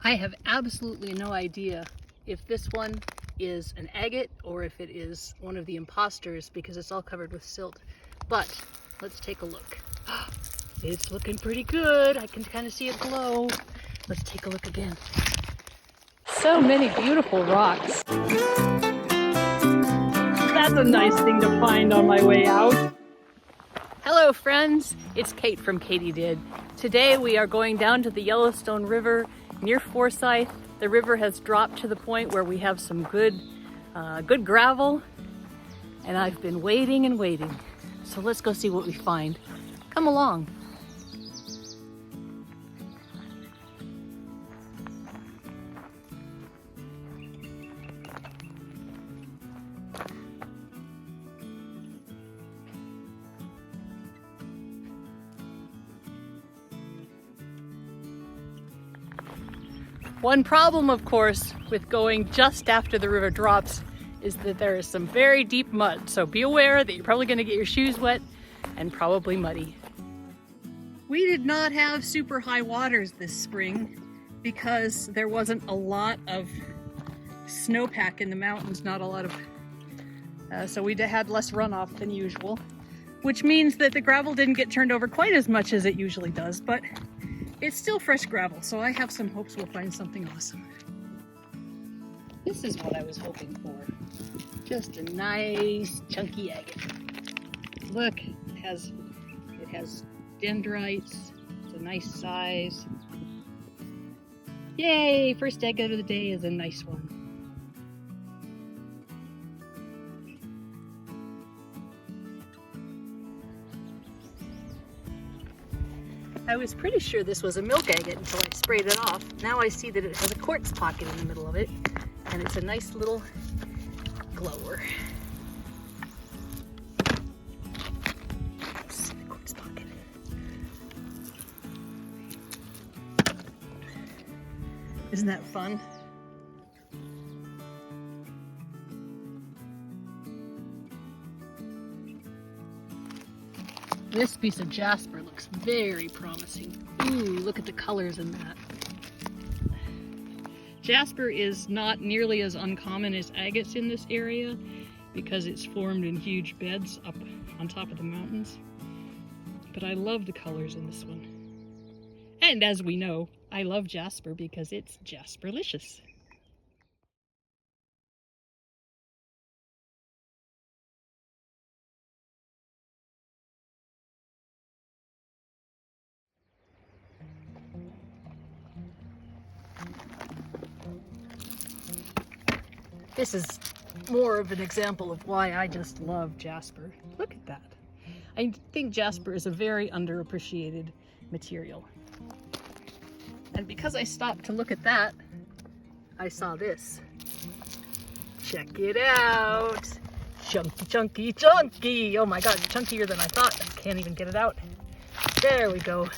I have absolutely no idea if this one is an agate or if it is one of the imposters because it's all covered with silt. But let's take a look. It's looking pretty good. I can kind of see it glow. Let's take a look again. So many beautiful rocks. That's a nice thing to find on my way out. Hello friends, it's Kate from Katydid. Today we are going down to the Yellowstone River near Forsyth. The river has dropped to the point where we have some good gravel, and I've been waiting and waiting. So let's go see what we find. Come along. One problem, of course, with going just after the river drops is that there is some very deep mud. So be aware that you're probably going to get your shoes wet and probably muddy. We did not have super high waters this spring because there wasn't a lot of snowpack in the mountains, not a lot of, so we had less runoff than usual, which means that the gravel didn't get turned over quite as much as it usually does, but it's still fresh gravel, so I have some hopes we'll find something awesome. This is what I was hoping for. Just a nice chunky agate. Look, it has dendrites. It's a nice size. Yay! First agate of the day is a nice one. I was pretty sure this was a milk agate until I sprayed it off. Now I see that it has a quartz pocket in the middle of it, and it's a nice little glower. Oops, the quartz pocket. Isn't that fun? This piece of jasper looks very promising. Ooh, look at the colors in that. Jasper is not nearly as uncommon as agates in this area because it's formed in huge beds up on top of the mountains. But I love the colors in this one. And as we know, I love jasper because it's jasperlicious. This is more of an example of why I just love jasper. Look at that. I think jasper is a very underappreciated material. And because I stopped to look at that, I saw this. Check it out. Chunky, chunky, chunky. Oh my God, chunkier than I thought. I can't even get it out. There we go.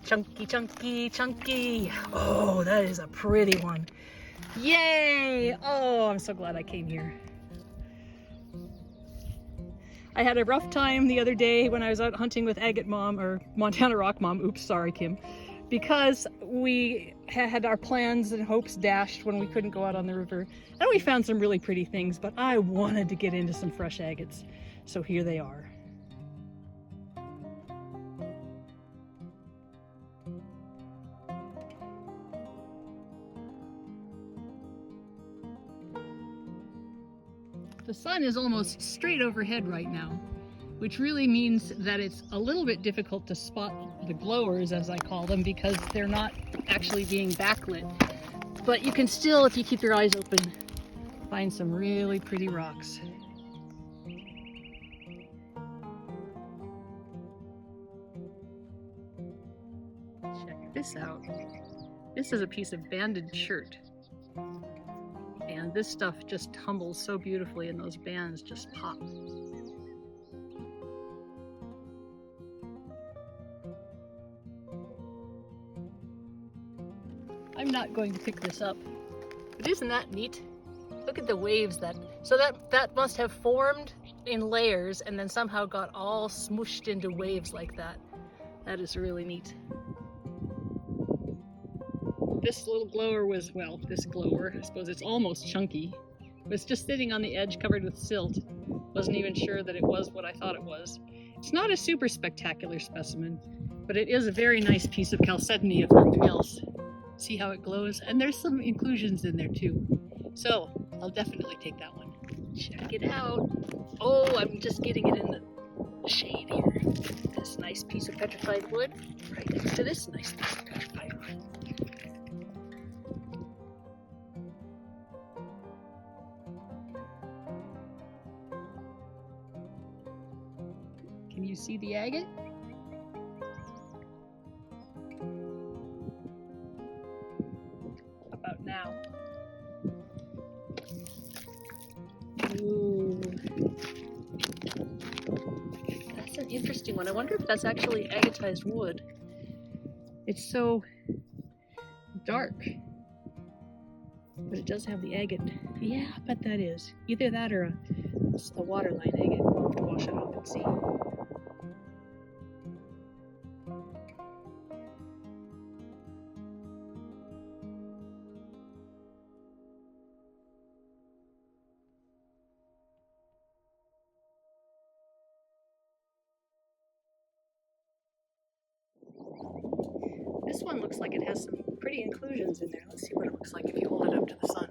Chunky, chunky, chunky. Oh, that is a pretty one. Yay! Oh, I'm so glad I came here. I had a rough time the other day when I was out hunting with Agate Mom, or Montana Rock Mom. Oops, sorry, Kim. Because we had our plans and hopes dashed when we couldn't go out on the river. And we found some really pretty things, but I wanted to get into some fresh agates. So here they are. The sun is almost straight overhead right now, which really means that it's a little bit difficult to spot the glowers, as I call them, because they're not actually being backlit. But you can still, if you keep your eyes open, find some really pretty rocks. Check this out. This is a piece of banded shirt. And this stuff just tumbles so beautifully and those bands just pop. I'm not going to pick this up, but isn't that neat? Look at the waves so that must have formed in layers and then somehow got all smooshed into waves like that. That is really neat. This little glower was, well, this glower, I suppose it's almost chunky, was just sitting on the edge covered with silt. Wasn't even sure that it was what I thought it was. It's not a super spectacular specimen, but it is a very nice piece of chalcedony if nothing else. See how it glows? And there's some inclusions in there too. So I'll definitely take that one. Check it out. Oh, I'm just getting it in the shade here. This nice piece of petrified wood right next to this nice piece of petrified wood. Can you see the agate? How about now? Ooh. That's an interesting one. I wonder if that's actually agatized wood. It's so dark, but it does have the agate. Yeah, I bet that is. Either that or a waterline agate. We'll have to wash it off and see. This one looks like it has some pretty inclusions in there. Let's see what it looks like if you hold it up to the sun.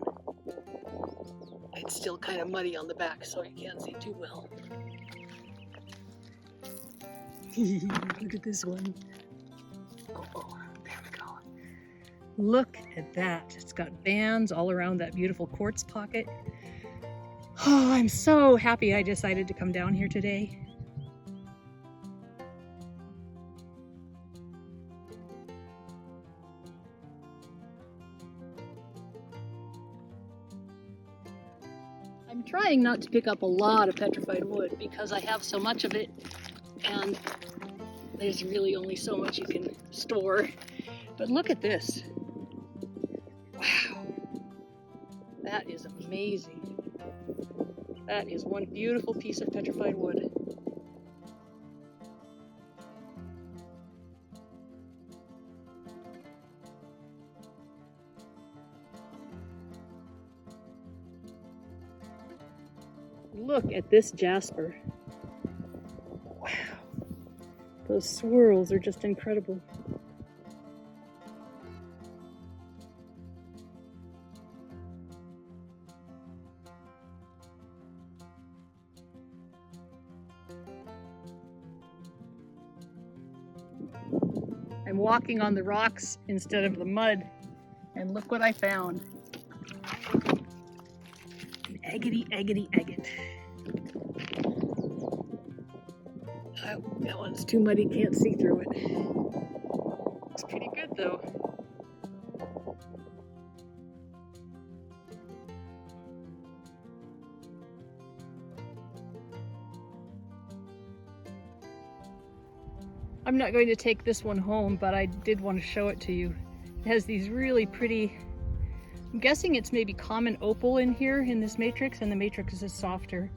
It's still kind of muddy on the back, so you can't see too well. Look at this one. Oh, there we go. Look at that. It's got bands all around that beautiful quartz pocket. Oh, I'm so happy I decided to come down here today. I'm trying not to pick up a lot of petrified wood because I have so much of it and there's really only so much you can store. But look at this. Wow. That is amazing. That is one beautiful piece of petrified wood. Look at this jasper. Wow. Those swirls are just incredible. I'm walking on the rocks instead of the mud, and look what I found. Agate, agate, agate. That one's too muddy, can't see through it. It's pretty good though. I'm not going to take this one home, but I did want to show it to you. It has these really pretty, I'm guessing it's maybe common opal in here in this matrix, and the matrix is softer.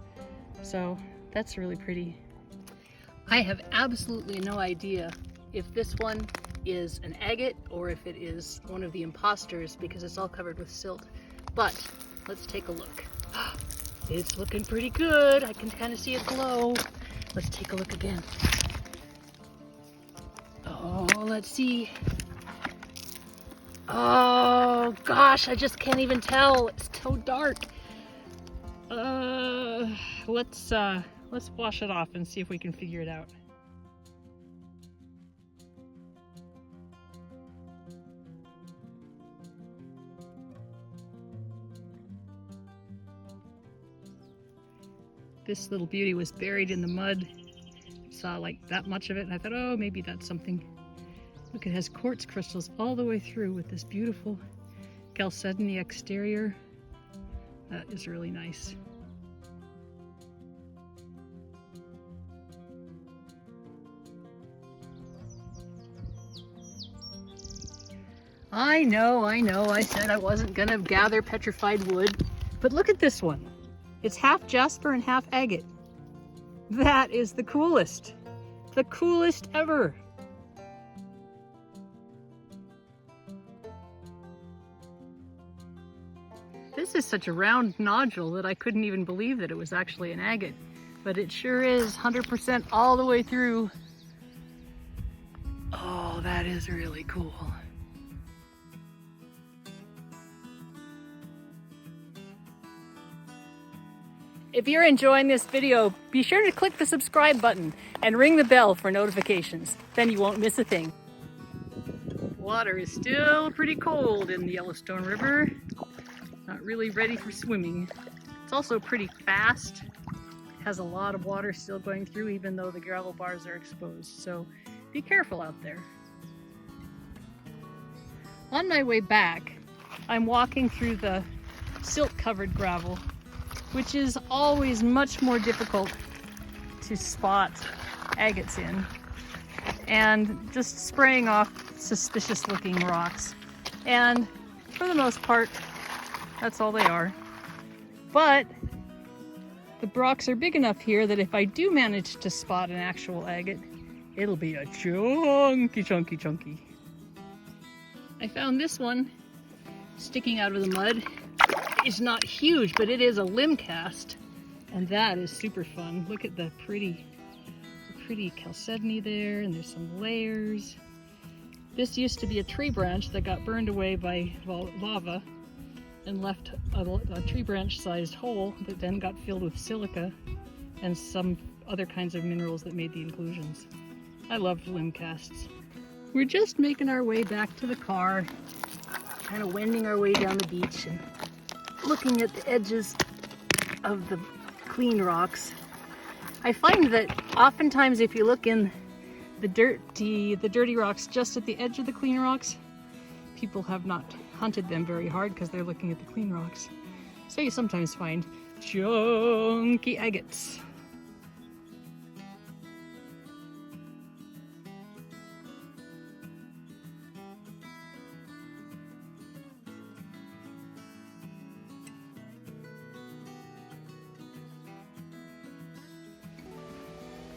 So that's really pretty. I have absolutely no idea if this one is an agate or if it is one of the imposters because it's all covered with silt. But let's take a look. It's looking pretty good. I can kind of see it glow. Let's take a look again. Oh, let's see. Oh gosh, I just can't even tell. It's so dark. Let's wash it off and see if we can figure it out. This little beauty was buried in the mud. Saw like that much of it and I thought, oh, maybe that's something. Look, it has quartz crystals all the way through with this beautiful chalcedony exterior. That is really nice. I know, I said I wasn't gonna gather petrified wood, but look at this one. It's half jasper and half agate. That is the coolest ever. This is such a round nodule that I couldn't even believe that it was actually an agate, but it sure is 100% all the way through. Oh, that is really cool. If you're enjoying this video, be sure to click the subscribe button and ring the bell for notifications. Then you won't miss a thing. Water is still pretty cold in the Yellowstone River. Not really ready for swimming. It's also pretty fast. It has a lot of water still going through even though the gravel bars are exposed. So be careful out there. On my way back, I'm walking through the silt-covered gravel, which is always much more difficult to spot agates in, and just spraying off suspicious looking rocks. And for the most part, that's all they are. But the rocks are big enough here that if I do manage to spot an actual agate, it'll be a chunky. I found this one sticking out of the mud. It's not huge, but it is a limb cast, and that is super fun. Look at the pretty chalcedony there, and there's some layers. This used to be a tree branch that got burned away by lava and left a tree branch sized hole that then got filled with silica and some other kinds of minerals that made the inclusions. I loved limb casts. We're just making our way back to the car, kind of wending our way down the beach and looking at the edges of the clean rocks. I find that oftentimes if you look in the dirty rocks just at the edge of the clean rocks, people have not hunted them very hard because they're looking at the clean rocks. So you sometimes find chunky agates.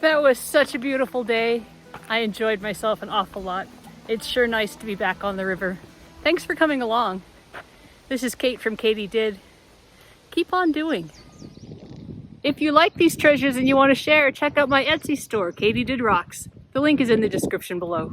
That was such a beautiful day. I enjoyed myself an awful lot. It's sure nice to be back on the river. Thanks for coming along. This is Kate from Katie Did. Keep on doing. If you like these treasures and you want to share, check out my Etsy store, Katie Did Rocks. The link is in the description below.